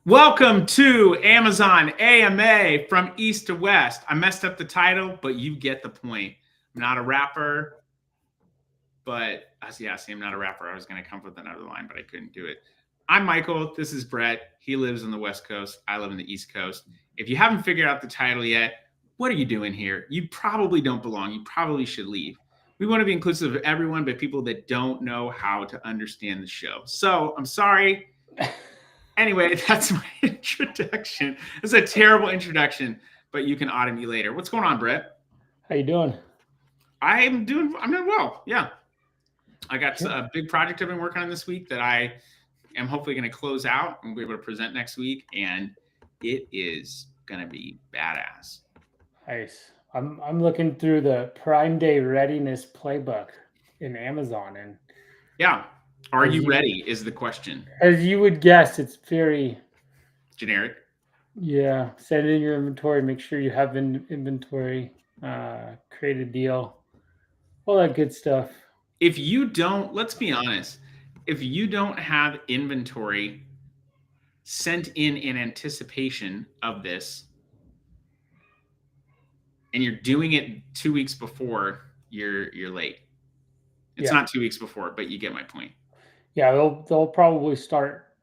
Welcome to Amazon AMA from East to West. I messed up the title, but you get the point. I'm not a rapper, but I'm not a rapper. I was going to come up with another line, but I couldn't do it. I'm Michael. This is Brett. He lives on the West Coast. I live on the East Coast. If you haven't figured out the title yet, what are you doing here? You probably don't belong. You probably should leave. We want to be inclusive of everyone, but people that don't know how to understand the show. So I'm sorry. Anyway, that's my introduction. It's a terrible introduction, but you can audit me later. What's going on, Brett? How you doing? I'm doing well. Yeah. I got a big project I've been working on this week that I am hopefully going to close out and be able to present next week, and it is going to be badass. Nice. I'm looking through the Prime Day readiness playbook in Amazon, and yeah, are you ready? Is the question. As you would guess, it's very generic. Yeah, set it in your inventory. Make sure you have inventory. Create a deal. All that good stuff. If you don't, let's be honest. If you don't have inventory sent in anticipation of this, and you're doing it 2 weeks before, you're late. It's not 2 weeks before, but you get my point. Yeah, they'll probably start.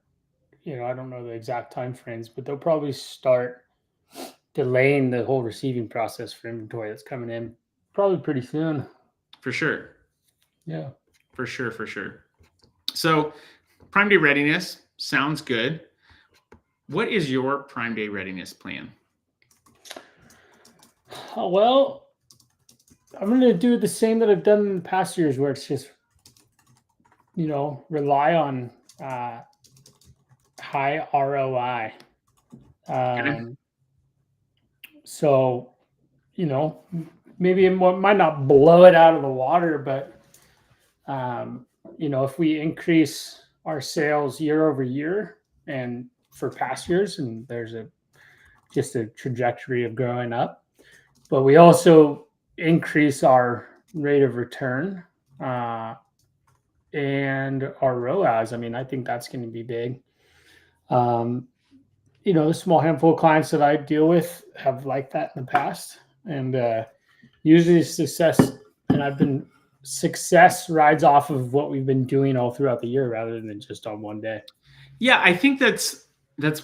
I don't know the exact time frames, but they'll probably start delaying the whole receiving process for inventory that's coming in probably pretty soon. For sure. Yeah. For sure. So Prime Day readiness sounds good. What is your Prime Day readiness plan? Well, I'm going to do the same that I've done in the past years, where it's just, rely on high ROI. So, maybe it might not blow it out of the water, but, if we increase our sales year over year and for past years, and there's just a trajectory of growing up, but we also increase our rate of return and our ROAS. I mean, I think that's going to be big. The small handful of clients that I deal with have liked that in the past, and usually success rides off of what we've been doing all throughout the year rather than just on one day. Yeah, I think that's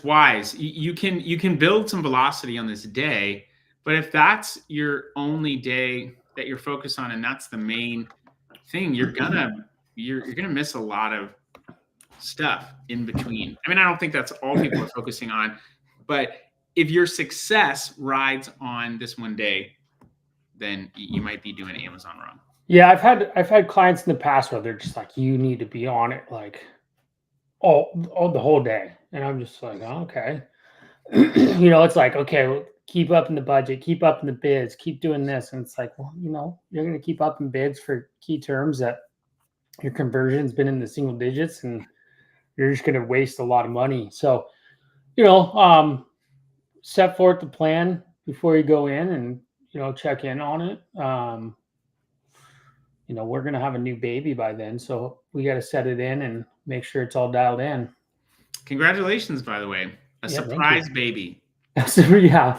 wise. You can build some velocity on this day, but if that's your only day that you're focused on and that's the main thing, you're gonna miss a lot of stuff in between. I mean, I don't think that's all people are focusing on, but if your success rides on this one day, then you might be doing Amazon wrong. Yeah, I've had clients in the past where they're just like, you need to be on it like all the whole day, and I'm just like, oh, okay. It's like, okay, well, keep up in the budget, keep up in the bids, keep doing this, and it's like, well, you're going to keep up in bids for key terms that your conversion's been in the single digits, and you're just going to waste a lot of money. So, set forth the plan before you go in, and check in on it. We're going to have a new baby by then, so we got to set it in and make sure it's all dialed in. Congratulations, by the way. Surprise baby. Yeah.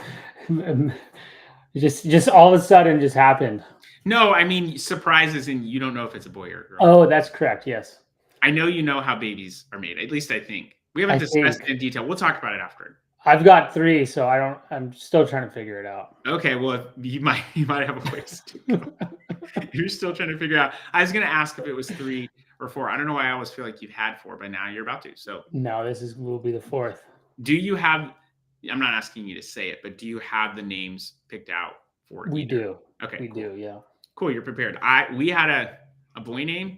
Just all of a sudden just happened. No, I mean, surprises and you don't know if it's a boy or a girl. Oh, that's correct. Yes. I know you know how babies are made. At least I think. We haven't discussed it in detail. We'll talk about it after. I've got 3, so I'm still trying to figure it out. Okay, well, you might have a ways to go. You're still trying to figure out. I was going to ask if it was 3 or 4. I don't know why I always feel like you've had 4, but now you're about to. So no, will be the 4th. Do you have? I'm not asking you to say it, but do you have the names picked out for? We do. Okay, we do. Yeah. Cool. You're prepared. We had a boy name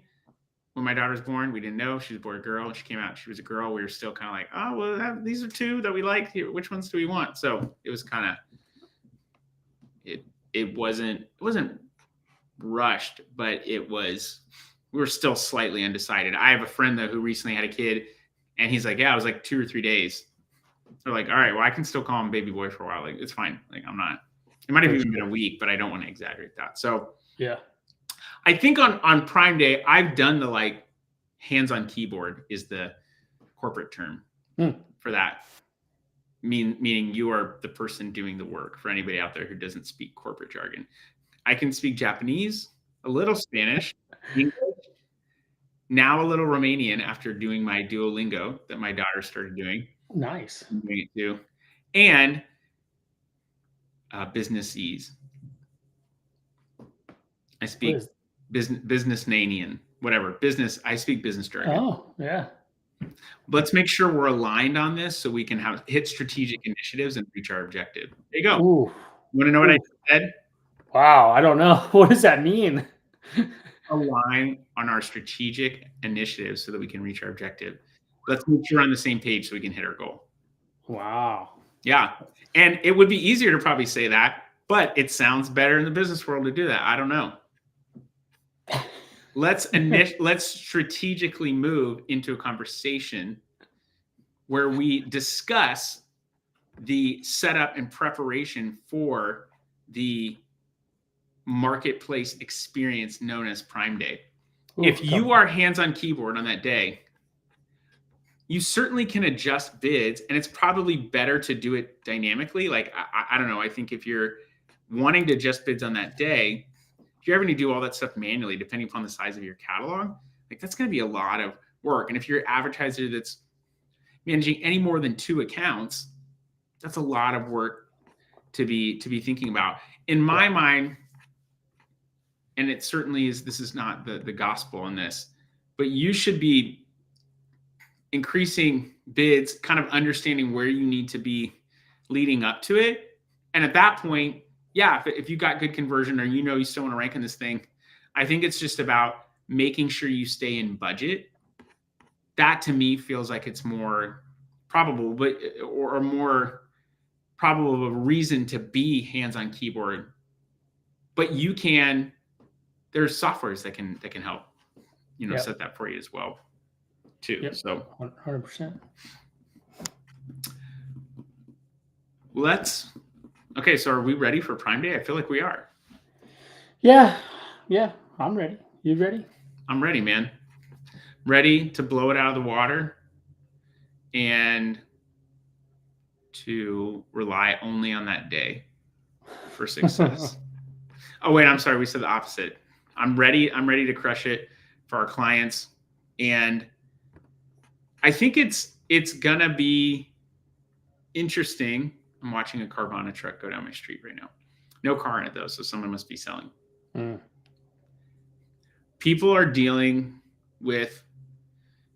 when my daughter was born. We didn't know if she was a boy or girl. She came out, she was a girl. We were still kind of like, oh, well, these are 2 that we like. Here, which ones do we want? So it was kind of, it wasn't rushed, but we were still slightly undecided. I have a friend though who recently had a kid, and he's like, yeah, it was like 2 or 3 days. So like, all right, well, I can still call him baby boy for a while. Like, it's fine. Like, I'm not. It might have even been a week, but I don't want to exaggerate that. So yeah. I think on Prime Day, I've done the like hands on keyboard is the corporate term for that. meaning you are the person doing the work, for anybody out there who doesn't speak corporate jargon. I can speak Japanese, a little Spanish, English, now a little Romanian after doing my Duolingo that my daughter started doing. Nice. I'm doing it too. And businessese. I speak business-nanian, whatever. Business, I speak business jargon. Oh, yeah. Let's make sure we're aligned on this so we can hit strategic initiatives and reach our objective. There you go. Ooh. You want to know what I said? Wow, I don't know. What does that mean? Align on our strategic initiatives so that we can reach our objective. Let's make sure we're on the same page so we can hit our goal. Wow. Yeah. And it would be easier to probably say that, but it sounds better in the business world to do that. I don't know. Let's strategically move into a conversation where we discuss the setup and preparation for the marketplace experience known as Prime Day. If you are hands on keyboard on that day, you certainly can adjust bids, and it's probably better to do it dynamically. Like, I don't know. I think if you're wanting to adjust bids on that day, if you're having to do all that stuff manually, depending upon the size of your catalog, like that's going to be a lot of work. And if you're an advertiser that's managing any more than 2 accounts, that's a lot of work to be thinking about. In my mind, and it certainly is, this is not the gospel in this, but you should be increasing bids, kind of understanding where you need to be leading up to it. And at that point, yeah, if you got good conversion or you still want to rank in this thing, I think it's just about making sure you stay in budget. That to me feels like it's more probable, or more probable of a reason to be hands-on keyboard. But there's softwares that can help, set that for you as well, too. Yep. So 100%. Okay, so are we ready for Prime Day? I feel like we are. Yeah, I'm ready. You ready? I'm ready, man. Ready to blow it out of the water and to rely only on that day for success. Oh, wait, I'm sorry. We said the opposite. I'm ready to crush it for our clients. And I think it's gonna be interesting. I'm watching a Carvana truck go down my street right now. No car in it though, so someone must be selling. People are dealing with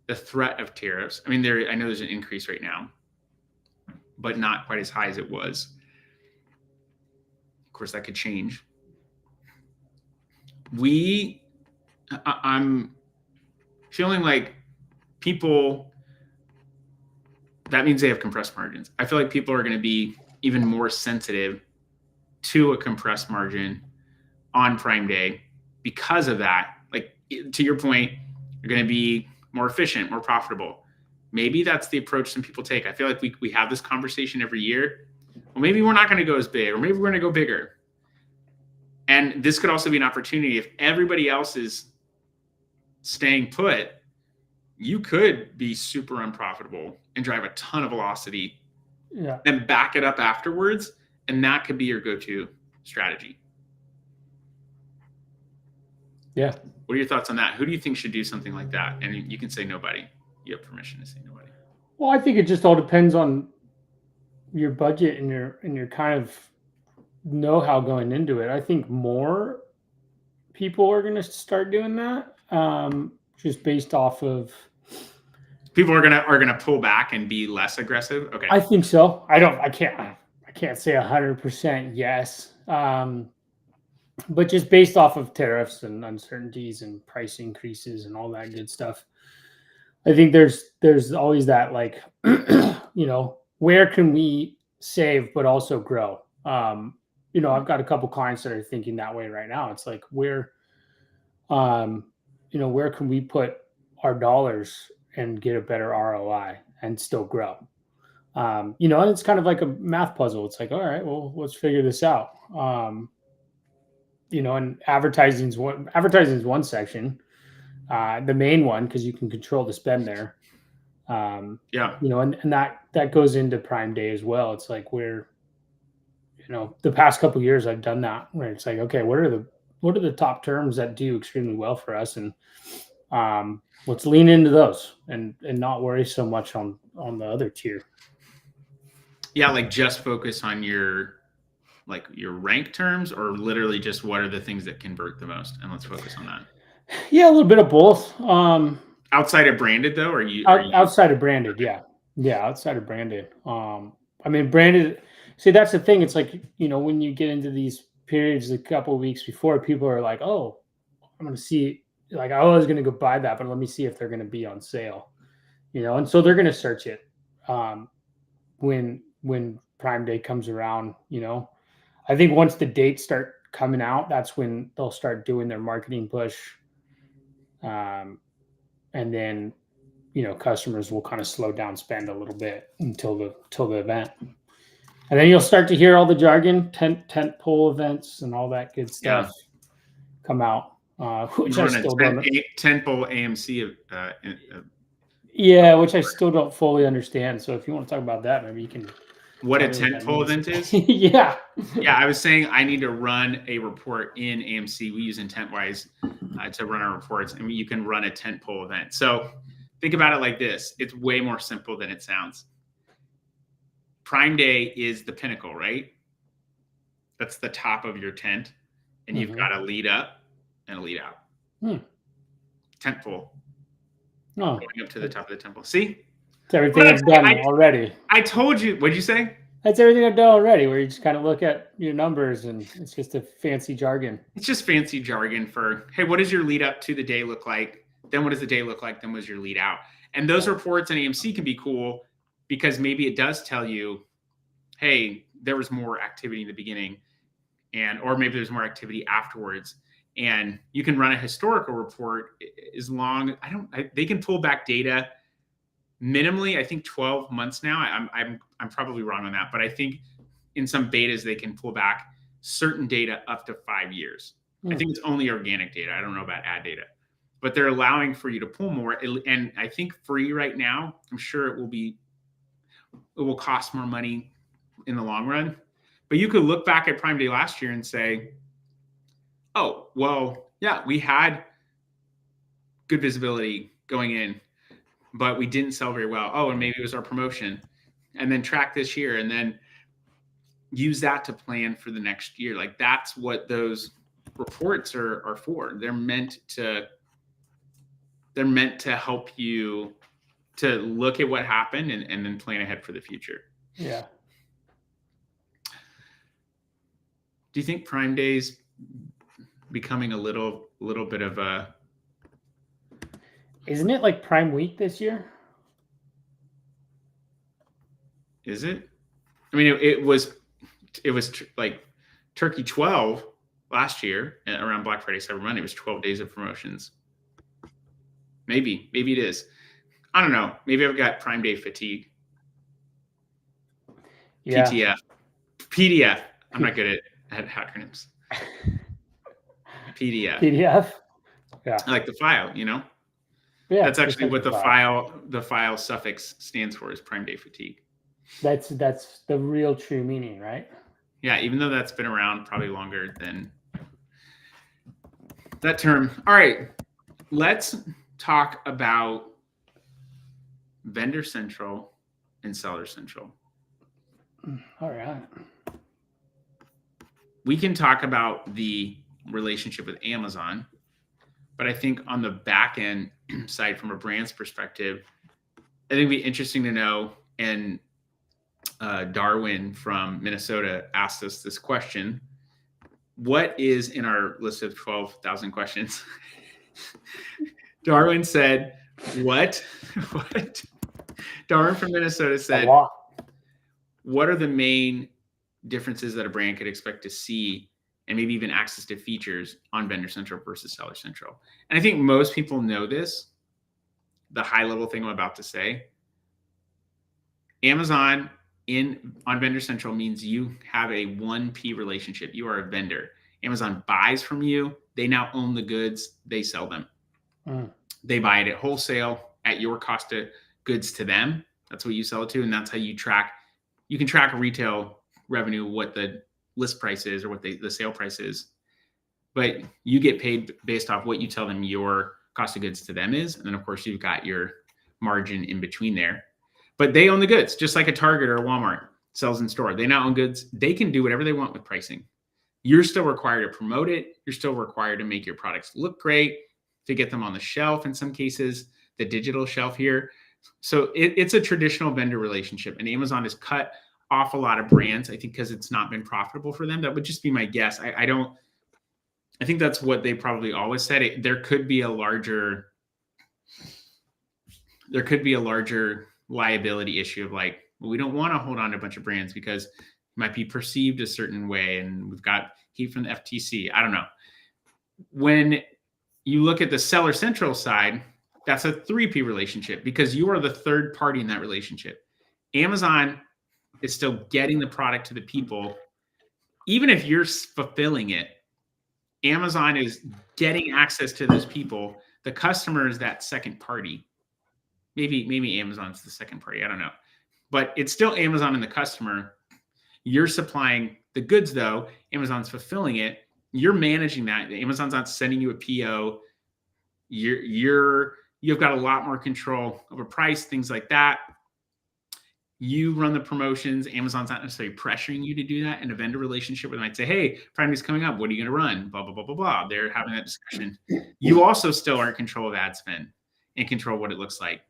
the threat of tariffs. I mean, I know there's an increase right now, but not quite as high as it was. Of course, that could change. I'm feeling like people, that means they have compressed margins. I feel like people are going to be even more sensitive to a compressed margin on Prime Day because of that. Like, to your point, you're going to be more efficient, more profitable. Maybe that's the approach some people take. I feel like we have this conversation every year. Well, maybe we're not going to go as big, or maybe we're going to go bigger. And this could also be an opportunity. If everybody else is staying put, you could be super unprofitable and drive a ton of velocity and back it up afterwards. And that could be your go-to strategy. Yeah. What are your thoughts on that? Who do you think should do something like that? And you can say nobody. You have permission to say nobody. Well, I think it just all depends on your budget and your kind of know-how going into it. I think more people are going to start doing that, just based off of. People are gonna pull back and be less aggressive. Okay. I think so. I can't say 100% yes. But just based off of tariffs and uncertainties and price increases and all that good stuff, I think there's always that, like, where can we save but also grow? I've got a couple clients that are thinking that way right now. It's like, where can we put our dollars and get a better ROI and still grow? And it's kind of like a math puzzle. It's like, all right, well, let's figure this out. And advertising is one section, the main one, because you can control the spend there. Yeah. And that goes into Prime Day as well. It's like the past couple of years I've done that where it's like, okay, what are the top terms that do extremely well for us, and let's lean into those and not worry so much on the other tier. Yeah, like just focus on your rank terms, or literally just what are the things that convert the most, and let's focus on that. Yeah, a little bit of both. Outside of branded though, are you outside of branded? Yeah, outside of branded. I mean, branded. See, that's the thing. It's like, when you get into these periods a couple of weeks before, people are like, "Oh, I'm going to see." Like, I was going to go buy that, but let me see if they're going to be on sale. And so they're going to search it when Prime Day comes around. I think once the dates start coming out, that's when they'll start doing their marketing push. And then, customers will kind of slow down spend a little bit until the event. And then you'll start to hear all the jargon, tent pole events and all that good stuff come out, which I still don't. Tentpole AMC. Which I still don't fully understand. So if you want to talk about that, maybe you can. What a tentpole event is? Yeah. Yeah, I was saying I need to run a report in AMC. We use IntentWise to run our reports, and you can run a tentpole event. So think about it like this. It's way more simple than it sounds. Prime Day is the pinnacle, right? That's the top of your tent, and you've got a lead up and a lead out. Tentpole. Going up to the top of the temple. See? It's everything I've done already. I told you. What'd you say? That's everything I've done already, where you just kind of look at your numbers and it's just a fancy jargon. It's just fancy jargon for, hey, what does your lead up to the day look like? Then what does the day look like? Then what does your lead out? And those reports in AMC can be cool because maybe it does tell you, hey, there was more activity in the beginning, or maybe there's more activity afterwards. And you can run a historical report as long they can pull back data minimally, I think 12 months now. I'm probably wrong on that, but I think in some betas they can pull back certain data up to 5 years. I think it's only organic data. I don't know about ad data, but they're allowing for you to pull more. And I think free right now, I'm sure it will cost more money in the long run. But you could look back at Prime Day last year and say, oh, well, yeah, we had good visibility going in, but we didn't sell very well. Oh, and maybe it was our promotion. And then track this year and then use that to plan for the next year. Like, that's what those reports are for. They're meant to help you to look at what happened and then plan ahead for the future. Yeah. Do you think Prime Day's becoming a little bit of a... Isn't it like Prime Week this year? Is it? I mean, it was like Turkey 12 last year around Black Friday, Cyber Monday. It was 12 days of promotions. Maybe it is. I don't know. Maybe I've got Prime Day fatigue. Yeah. PDF. I'm not good at acronyms. PDF. Yeah. I like the file, Yeah. That's actually what the file suffix stands for, is Prime Day fatigue. That's the real true meaning, right? Yeah, even though that's been around probably longer than that term. All right, let's talk about Vendor Central and Seller Central. All right. We can talk about the relationship with Amazon, but I think on the back end side, from a brand's perspective, I think it'd be interesting to know. And Darwin from Minnesota asked us this question: what is in our list of 12,000 questions? Darwin said, what? Darwin from Minnesota said, what are the main differences that a brand could expect to see, and maybe even access to features on Vendor Central versus Seller Central? And I think most people know this, the high level thing I'm about to say. Amazon on Vendor Central means you have a 1P relationship. You are a vendor. Amazon buys from you. They now own the goods. They sell them. They buy it at wholesale at your cost of goods to them. That's what you sell it to, and that's how you track. You can track retail revenue, what the list price is or what the sale price is, but you get paid based off what you tell them your cost of goods to them is, and then of course you've got your margin in between there. But they own the goods, just like a Target or a Walmart sells in store. They now own goods. They can do whatever they want with pricing. You're still required to promote it. You're still required to make your products look great, to get them on the shelf in some cases, the digital shelf here. So it's a traditional vendor relationship, and Amazon has cut off a lot of brands, I think, because it's not been profitable for them. That would just be my guess. I think that's what they probably always said. There could be a larger liability issue of like, well, we don't want to hold on to a bunch of brands because it might be perceived a certain way, and we've got heat from the FTC. I don't know. When you look at the Seller Central side, that's a 3P relationship because you are the third party in that relationship. Amazon is still getting the product to the people. Even if you're fulfilling it, Amazon is getting access to those people. The customer is that second party. Maybe Amazon's the second party. I don't know. But it's still Amazon and the customer. You're supplying the goods, though. Amazon's fulfilling it. You're managing that. Amazon's not sending you a PO. You've got a lot more control over price, things like that. You run the promotions. Amazon's not necessarily pressuring you to do that. In a vendor relationship where they might say, hey, Prime Day's coming up. What are you going to run? Blah, blah, blah, blah, blah. They're having that discussion. You also still are in control of ad spend and control what it looks like,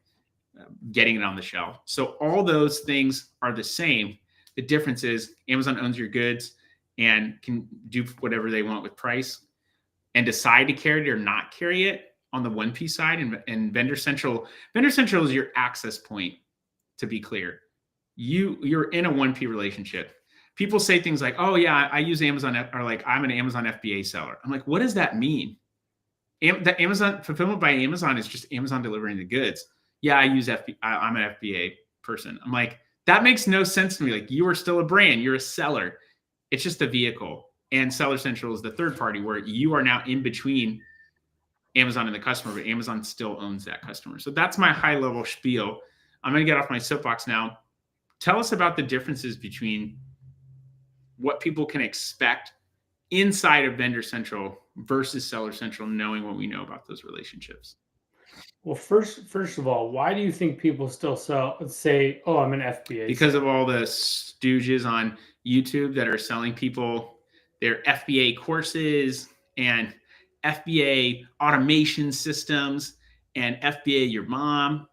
getting it on the shelf. So all those things are the same. The difference is Amazon owns your goods and can do whatever they want with price and decide to carry it or not carry it on the 1P side. And Vendor Central is your access point, to be clear. You're in a 1P relationship. People say things like, oh yeah, I use Amazon, or like I'm an Amazon FBA seller. I'm like, what does that mean? The Amazon fulfillment by Amazon is just Amazon delivering the goods. Yeah, I'm an FBA person. I'm like, that makes no sense to me. Like, you are still a brand, you're a seller. It's just a vehicle. And Seller Central is the third party where you are now in between Amazon and the customer, but Amazon still owns that customer. So that's my high level spiel. I'm going to get off my soapbox now. Tell us about the differences between what people can expect inside of Vendor Central versus Seller Central, knowing what we know about those relationships. Well, first of all, why do you think people still say, oh, I'm an FBA? Because of all the stooges on YouTube that are selling people their FBA courses and FBA automation systems and FBA your mom.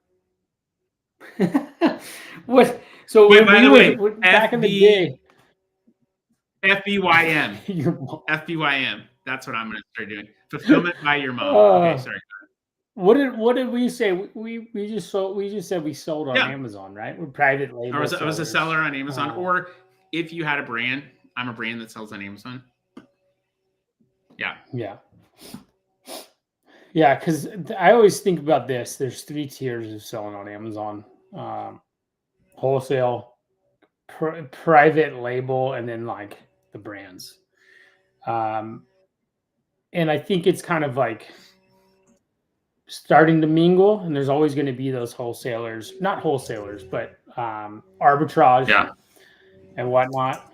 What? So by the way, back in the day, FBYM. FBYM. That's what I'm going to start doing. Fulfillment by your mom. Okay, sorry. What did we say? We just said we sold on Amazon, right? We're private label. I was a seller on Amazon, or if you had a brand, I'm a brand that sells on Amazon. Yeah. Because I always think about this. There's 3 tiers of selling on Amazon: wholesale, private label, and then like the brands. And I think it's kind of like starting to mingle, and there's always going to be those wholesalers, not wholesalers, but arbitrage and whatnot.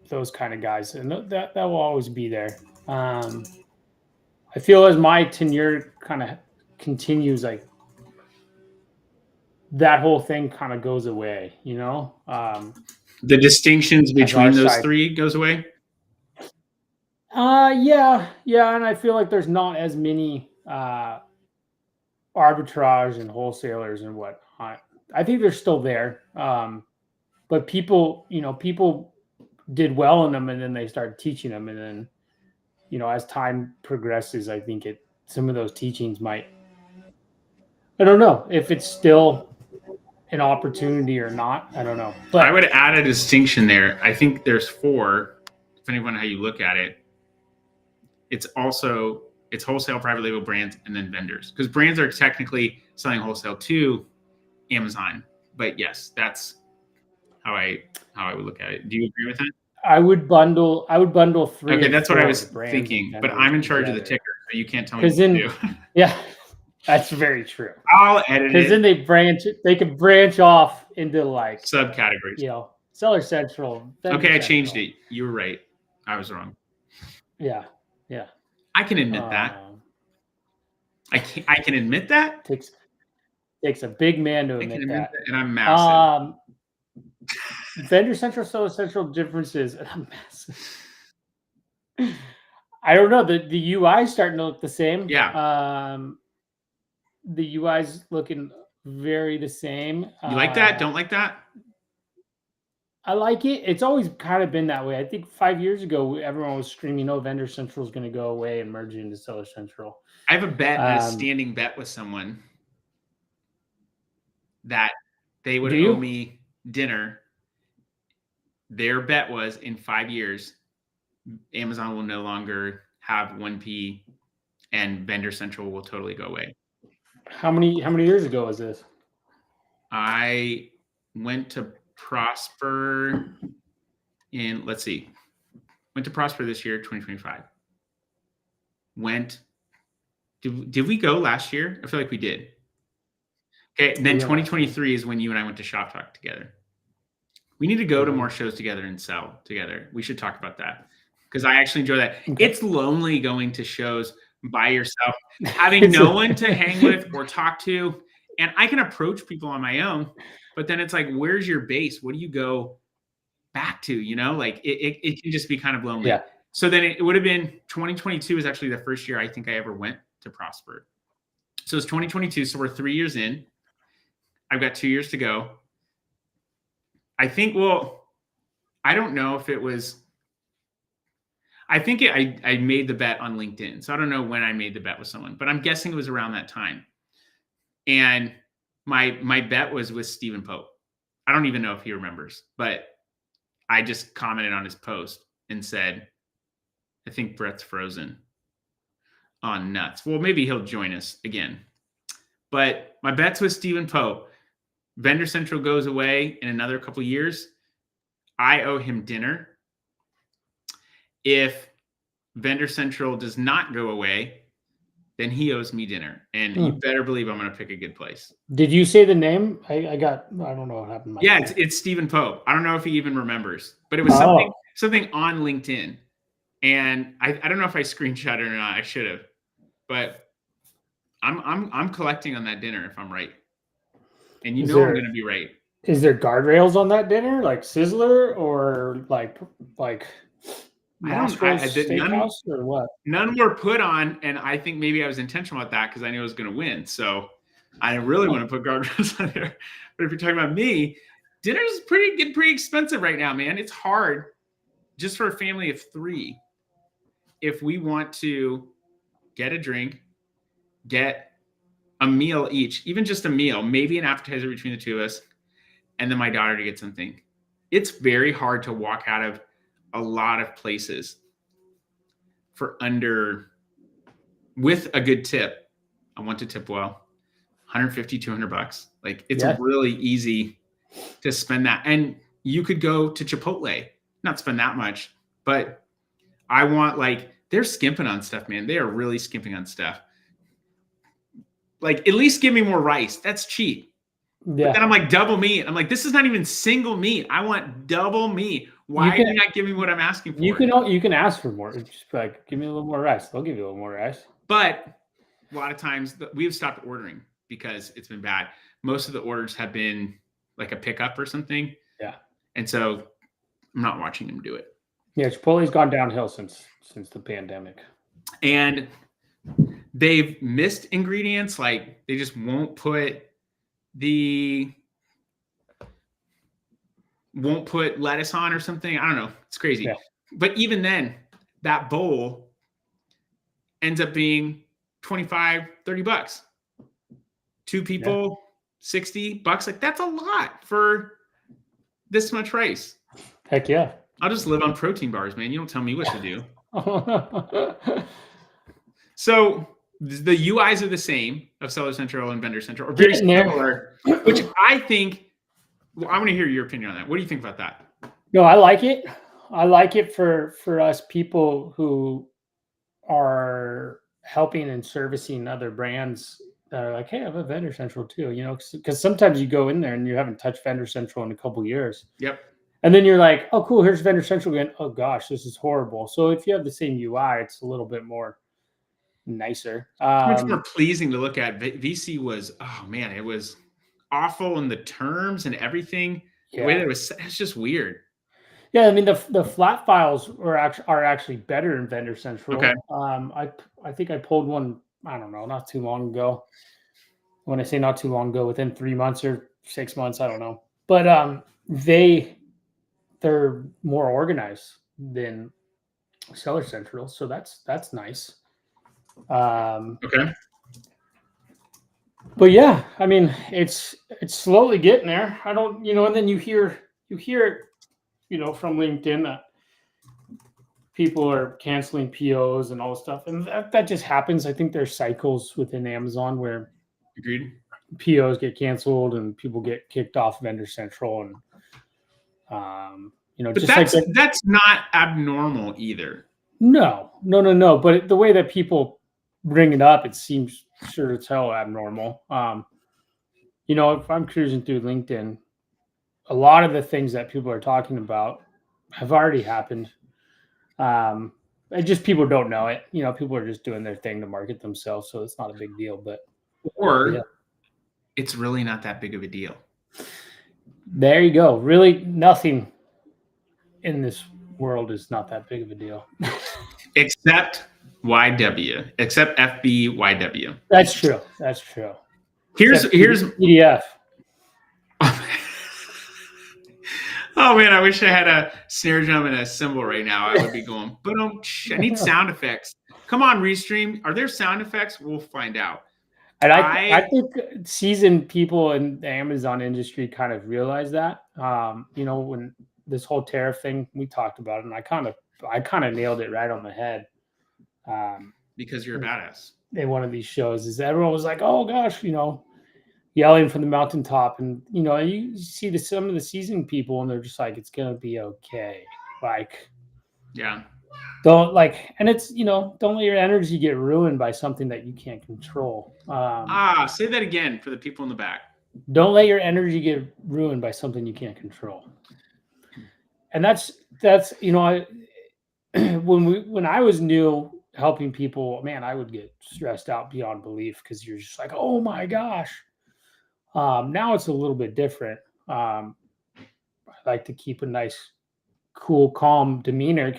Those kind of guys, and that will always be there. I feel as my tenure kind of continues, like that whole thing kind of goes away, you know? The distinctions between those 3 goes away? Yeah. And I feel like there's not as many arbitrage and wholesalers and whatnot. I think they're still there. But people did well in them, and then they started teaching them. And then, as time progresses, I think some of those teachings might, I don't know if it's still an opportunity or not. I don't know. But I would add a distinction there. I think there's 4, depending on how you look at it. It's wholesale, private label, brands, and then vendors. Because brands are technically selling wholesale to Amazon. But yes, that's how I would look at it. Do you agree with that? I would bundle 3. Okay, that's what I was thinking. But I'm in charge of the ticker, so you can't tell me what to do. Yeah. That's very true. I'll edit Because then it. they can branch off into like, Subcategories. you know, Seller Central. Vendor Okay, I changed Central. it. You were right. I was wrong. Yeah, yeah. I can admit that. I can admit that. Takes a big man to I can admit admit that. that, and I'm massive. Vendor Central, Seller Central differences. And I'm massive. I don't know. The UI is starting to look the same. Yeah. The UI's looking very the same. You like that? Don't like that? I like it. It's always kind of been that way. I think 5 years ago, everyone was screaming, "Oh, Vendor Central is going to go away and merge into Seller Central." I have a bet, a standing bet with someone that they would owe me dinner. Their bet was in 5 years, Amazon will no longer have 1P and Vendor Central will totally go away. How many years ago was this? I went to Prosper in, let's see, went to Prosper this year, 2025. Did we go last year? I feel like we did. Okay, and then 2023 is when you and I went to Shop Talk together. We need to go to more shows together and sell together. We should talk about that because I actually enjoy that. Okay. It's lonely going to shows by yourself, having no one to hang with or talk to. And I can approach people on my own, but then it's like, where's your base? What do you go back to? You know, like it can just be kind of lonely. Yeah. So then it would have been 2022 is actually the first year I think I ever went to Prosper. So it's 2022. So we're 3 years in. I've got 2 years to go. I think, well, I don't know if it was, I think I made the bet on LinkedIn. So I don't know when I made the bet with someone, but I'm guessing it was around that time. And my bet was with Stephen Pope. I don't even know if he remembers, but I just commented on his post and said, I think Brett's frozen on nuts. Well, maybe he'll join us again. But my bet's with Stephen Pope. Vendor Central goes away in another couple years. I owe him dinner. If Vendor Central does not go away, then he owes me dinner. And you better believe I'm going to pick a good place. Did you say the name? I don't know what happened. Yeah, it's Stephen Pope. I don't know if he even remembers, but it was something on LinkedIn. And I don't know if I screenshot it or not. I should have. But I'm collecting on that dinner if I'm right. And I'm going to be right. Is there guardrails on that dinner, like Sizzler or like Mastro's Steakhouse or what? None were put on, and I think maybe I was intentional about that because I knew I was going to win. So I really want to put guardrails on there. But if you're talking about me, dinner's getting pretty expensive right now, man. It's hard just for a family of 3. If we want to get a drink, get a meal each, even just a meal, maybe an appetizer between the two of us, and then my daughter to get something. It's very hard to walk out of a lot of places for with a good tip. I want to tip well, $150, $200. Like it's really easy to spend that. And you could go to Chipotle, not spend that much, but I want they're skimping on stuff, man. They are really skimping on stuff. Like, at least give me more rice. That's cheap. Yeah. But then I'm like, double meat. I'm like, this is not even single meat. I want double meat. Why are you not giving me what I'm asking for? You can ask for more. Just like, give me a little more rice. They'll give you a little more rice. But a lot of times we've stopped ordering because it's been bad. Most of the orders have been like a pickup or something. Yeah. And so I'm not watching them do it. Yeah, Chipotle's gone downhill since the pandemic. And they've missed ingredients, like they just won't put lettuce on or something. I don't know. It's crazy. Yeah. But even then, that bowl ends up being $25, $30. 2 people, $60. Like, that's a lot for this much rice. Heck yeah. I'll just live on protein bars, man. You don't tell me what to do. So the UIs are the same of Seller Central and Vendor Central, or very similar, which I think, well, I want to hear your opinion on that. What do you think about that? No, I like it. I like it for us people who are helping and servicing other brands that are like, hey, I have a Vendor Central too, because sometimes you go in there and you haven't touched Vendor Central in a couple years. Yep. And then you're like, oh, cool, here's Vendor Central again. Oh, gosh, this is horrible. So if you have the same UI, it's a little bit more nicer. It's much more pleasing to look at. VC was, oh man, it was awful in the terms and everything. The way that it's just weird. Yeah, I mean the flat files are actually better in Vendor Central. Okay. I think I pulled one, I don't know, not too long ago. When I say not too long ago, within 3 months or 6 months, I don't know. But they're more organized than Seller Central, so that's nice. Okay. But yeah, I mean, it's slowly getting there. I don't, and then you hear from LinkedIn that people are canceling POs and all this stuff, and that just happens. I think there's cycles within Amazon where Agreed. POs get canceled and people get kicked off Vendor Central, and but just that's not abnormal either. No. But the way that people bring it up, it seems sure as hell abnormal. If I'm cruising through LinkedIn, a lot of the things that people are talking about have already happened. And just people don't know it. People are just doing their thing to market themselves, so it's not a big deal. It's really not that big of a deal. There you go. Really, nothing in this world is not that big of a deal. Except YW, except FBYW. That's true. Here's PDF. Oh man, I wish I had a snare drum and a cymbal right now. I would be going, but I need sound effects. Come on, Restream. Are there sound effects? We'll find out. And I think seasoned people in the Amazon industry kind of realize that. When this whole tariff thing, we talked about it, and I kind of nailed it right on the head. Because you're a badass. In one of these shows, is everyone was like, "Oh gosh," yelling from the mountaintop, and you see some of the seasoned people, and they're just like, "It's gonna be okay." Like, yeah. Don't and it's don't let your energy get ruined by something that you can't control. Say that again for the people in the back. Don't let your energy get ruined by something you can't control. And that's when I was new helping people, man, I would get stressed out beyond belief because you're just like, oh my gosh. Now it's a little bit different. I like to keep a nice, cool, calm demeanor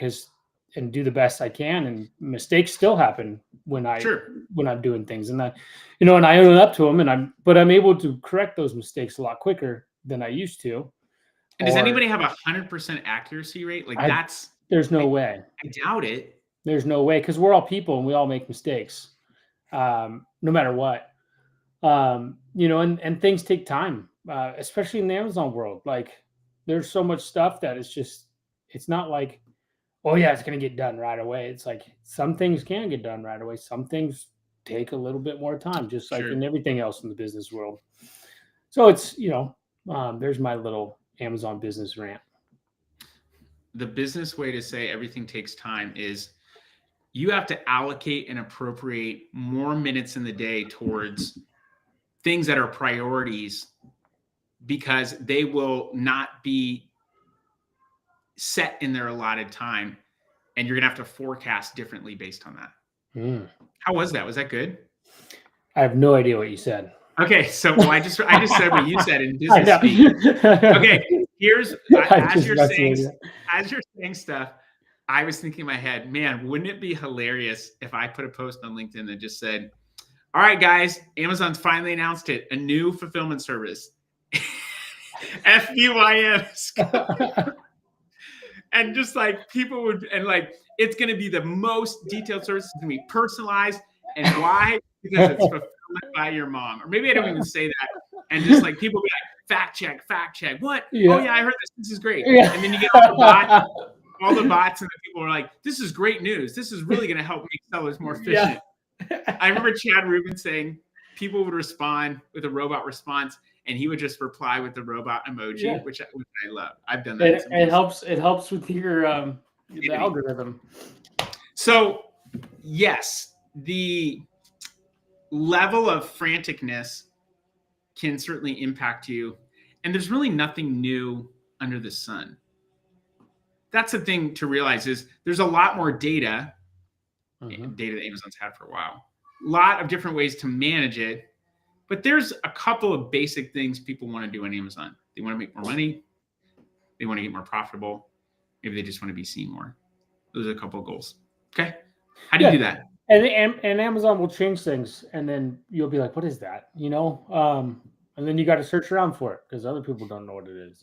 and do the best I can, and mistakes still happen when I'm doing things, and that and I own up to them, but I'm able to correct those mistakes a lot quicker than I used to. And does anybody have 100% accuracy rate? There's no way. I doubt it. There's no way, because we're all people and we all make mistakes, no matter what. And things take time, especially in the Amazon world. Like, there's so much stuff that it's not like, oh yeah, it's going to get done right away. It's like some things can get done right away. Some things take a little bit more time, just like in everything else in the business world. So it's, there's my little Amazon business rant. The business way to say everything takes time is you have to allocate and appropriate more minutes in the day towards things that are priorities, because they will not be set in their allotted time, and you're gonna have to forecast differently based on that. How was that? Was that good? I have no idea what you said. Okay, so I just said what you said in business speak. Okay, here's as you're saying stuff, I was thinking in my head, man, wouldn't it be hilarious if I put a post on LinkedIn that just said, all right, guys, Amazon's finally announced it, a new fulfillment service. FBYM. And just like people would, and like, it's going to be the most detailed service. It's going to be personalized. And why? Because it's fulfillment by your mom. Or maybe I don't even say that. And just like people be like, fact check. What? Yeah. Oh yeah, I heard this. This is great. Yeah. And then you get all the bots, and the people are like, this is great news. This is really going to help make sellers more efficient. Yeah. I remember Chad Rubin saying people would respond with a robot response, and he would just reply with the robot emoji, which I love. I've done that. It helps with your the algorithm. So yes, the level of franticness can certainly impact you. And there's really nothing new under the sun. That's the thing to realize is there's a lot more data that Amazon's had for a while. A lot of different ways to manage it. But there's a couple of basic things people want to do on Amazon. They want to make more money. They want to get more profitable. Maybe they just want to be seen more. Those are a couple of goals. Okay. How do you do that? And Amazon will change things, and then you'll be like, "What is that?" And then you got to search around for it because other people don't know what it is.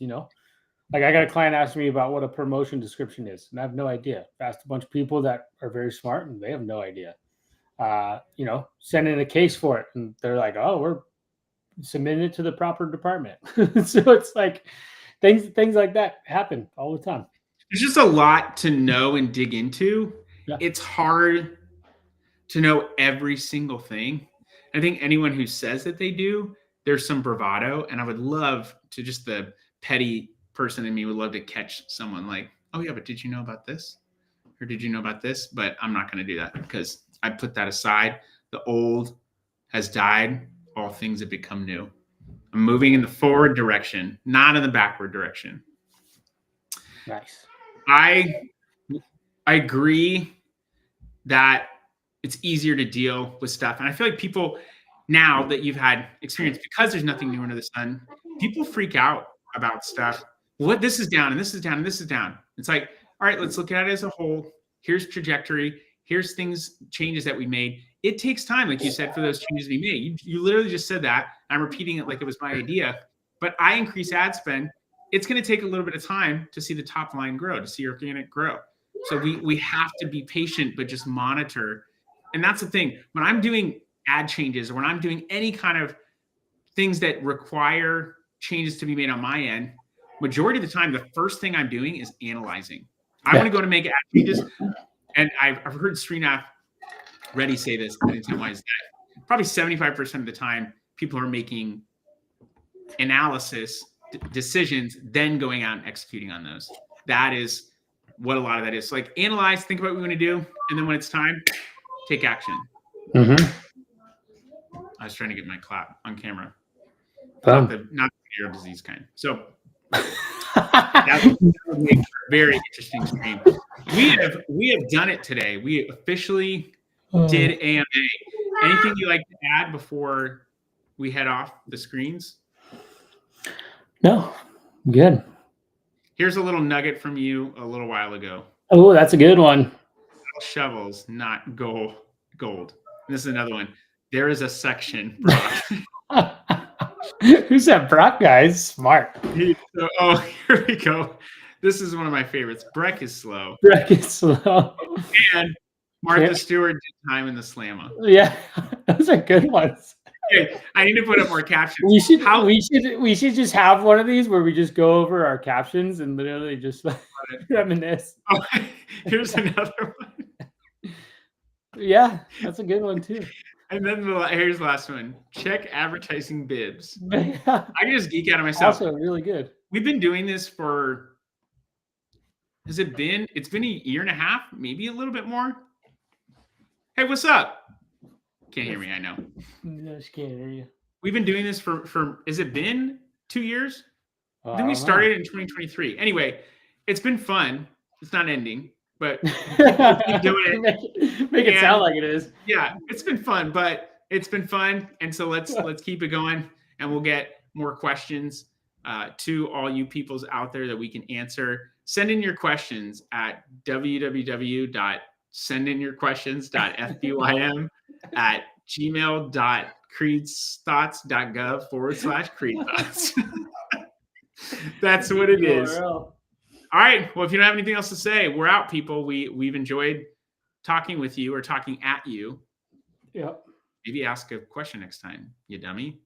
Like I got a client ask me about what a promotion description is, and I have no idea. I asked a bunch of people that are very smart, and they have no idea. Send in a case for it, and they're like, "Oh, we're submitting it to the proper department." So it's like things like that happen all the time. There's just a lot to know and dig into. Yeah. It's hard to know every single thing. I think anyone who says that they do, there's some bravado, and I would love to, just the petty person in me would love to catch someone like, "Oh yeah, but did you know about this? Or did you know about this?" But I'm not going to do that because I put that aside. The old has died. All things have become new. I'm moving in the forward direction, not in the backward direction. Nice. I agree that it's easier to deal with stuff. And I feel like people, now that you've had experience, because there's nothing new under the sun, people freak out about stuff. What, this is down and this is down and this is down. It's like, all right, let's look at it as a whole. Here's trajectory. Here's changes that we made. It takes time, like you said, for those changes to be made. You literally just said that. I'm repeating it like it was my idea. But I increase ad spend. It's going to take a little bit of time to see the top line grow, to see organic grow. So we have to be patient, but just monitor. And that's the thing. When I'm doing ad changes, or when I'm doing any kind of things that require changes to be made on my end, majority of the time, the first thing I'm doing is analyzing. I want to go to make ad changes. And I've heard Srinath Reddy say this many times, that probably 75% of the time, people are making analysis decisions, then going out and executing on those. That is what a lot of that is. So like, analyze, think about what we want to do, and then when it's time, take action. I was trying to get my clap on camera. Not the ear disease kind. So that would make a very interesting stream. We have done it today. We officially did AMA. Anything you like to add before we head off the screens? No, good. Here's a little nugget from you a little while ago. Oh, that's a good one. Shovels, not gold. And this is another one. There is a section, Brock. Who's that Brock guy? He's smart. Here we go. This is one of my favorites. Breck is slow. And Martha Stewart did time in the slammer. Yeah, those are good ones. Okay, I need to put up more captions. We should just have one of these where we just go over our captions and literally just reminisce. Oh, here's another one. Yeah, that's a good one too. And then here's the last one. Check advertising bibs. I can just geek out of myself. Also really good. We've been doing this for, it's been a year and a half, maybe a little bit more. Hey, what's up? Can't hear me, I know. No, I just can't hear you. We've been doing this for has it been 2 years? Then we started in 2023. Anyway, it's been fun. It's not ending, but keep doing it. Make it sound like it is. Yeah, it's been fun, and so let's keep it going, and we'll get more questions to all you peoples out there that we can answer. Send in your questions at www.sendinyourquestions.fbym@gmail.creedsthoughts.gov/creedthoughts. That's what it is. All right. Well, if you don't have anything else to say, we're out, people. We've enjoyed talking with you or talking at you. Yep. Maybe ask a question next time, you dummy.